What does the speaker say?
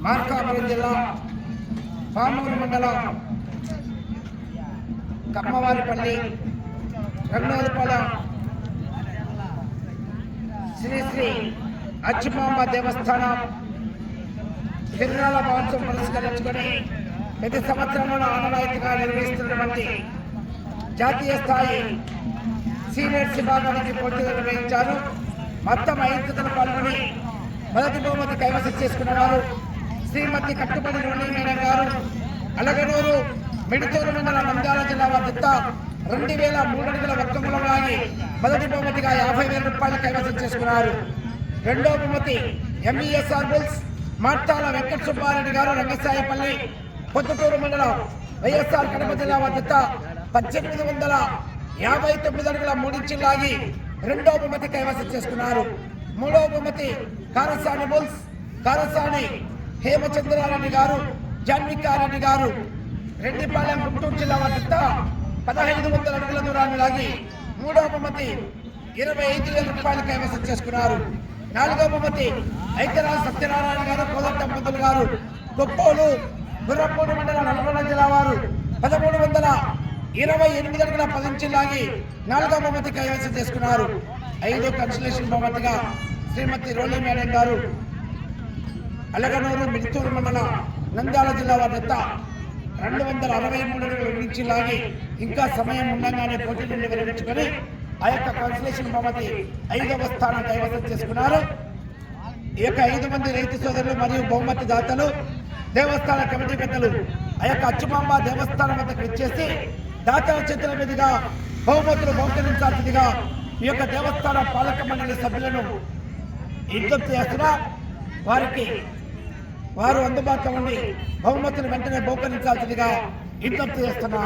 మార్కాపురం జిల్లా పామూరు మండలం కమ్మవారిపల్లి రంగనాథపాలెం శ్రీ శ్రీ అచ్చుమాంబ దేవస్థానం తిరునాళ్ళ మహోత్సవం పురస్కరించుకొని ప్రతి సంవత్సరంలో ఆనవాయితీగా నిర్వహిస్తున్నటువంటి జాతీయ స్థాయి సీనియర్స్ విభాగానికి పోటీలు నిర్వహించారు. మొత్తం 5 జతలు పాల్గొని మొదటి బహుమతి కైవసం చేసుకున్న వారు శ్రీమతి కట్టుబడి రోణి మేడం గారు, అలగనూరు మిడితూరు మండలం నంద్యాల జిల్లా వద్ద 2003 అడుగుల వర్గంలో లాగి మొదటి బహుమతిగా 50,000 రూపాయలు కైవసం చేసుకున్నారు. రెండో బహుమతి ఎంఈఎస్ఆర్ బుల్స్ మార్తాల వెంకట సుబ్బారెడ్డి గారు, రంగసాయపల్లి పొద్దుటూరు మండలం వైఎస్ఆర్ కడప జిల్లా వద్ద 1859 అడుగుల 3 ఇంచులు లాగి రెండో బహుమతి కైవసం చేసుకున్నారు. మూడో బహుమతి కారసాని బుల్స్ కారసాని హేమచంద్రారెడ్డి గారు, జాన్వికారెడ్డి గారు, రెడ్డిపాలెం గుంటూరు జిల్లా వద్ద 1500 అడుగుల దూరాన్ని లాగి మూడో బహుమతి 25,000 రూపాయలు కైవసం చేసుకున్నారు. నాలుగో బహుమతి ఐక్యరాజు సత్యనారాయణ గారు, కోదండం పంతులు గారు, కొప్పోలు గుర్రపూడి మండలం నల్గొండ జిల్లా వారు 1328 అడుగుల 10 ఇంచులు లాగి నాలుగో బహుమతి కైవసం చేసుకున్నారు. 5వ కన్సలేషన్ బహుమతిగా శ్రీమతి రోలి మేడం గారు, అలగనూరు మిడితూరు మండలం నంద్యాల జిల్లా వద్ద 263 అడుగుల 2 ఇంచులు లాగి ఇంకా సమయం ఉండగానే పోటీలు నిర్వహించుకొని ఆ యొక్క కన్సలేషన్ బహుమతి 5వ స్థానం కైవసం చేసుకున్నారు. ఈ యొక్క 5 మంది రైతు సోదరులు మరియు బహుమతి దాతలు దేవస్థాన కమిటీ పెద్దలు ఆ యొక్క అచ్చుమాంబ దేవస్థానం వద్దకు ఇచ్చేసి దాతల చేతుల మీదుగా బహుమతులు బహుకరించాల్సిందిగా ఈ యొక్క దేవస్థాన పాలక మండలి సభ్యులను విజ్ఞప్తి చేస్తున్నా. వారు అందుబాటులో ఉండి బహుమతులు వెంటనే బహుకరించాల్సిందిగా విజ్ఞప్తి చేస్తున్నా.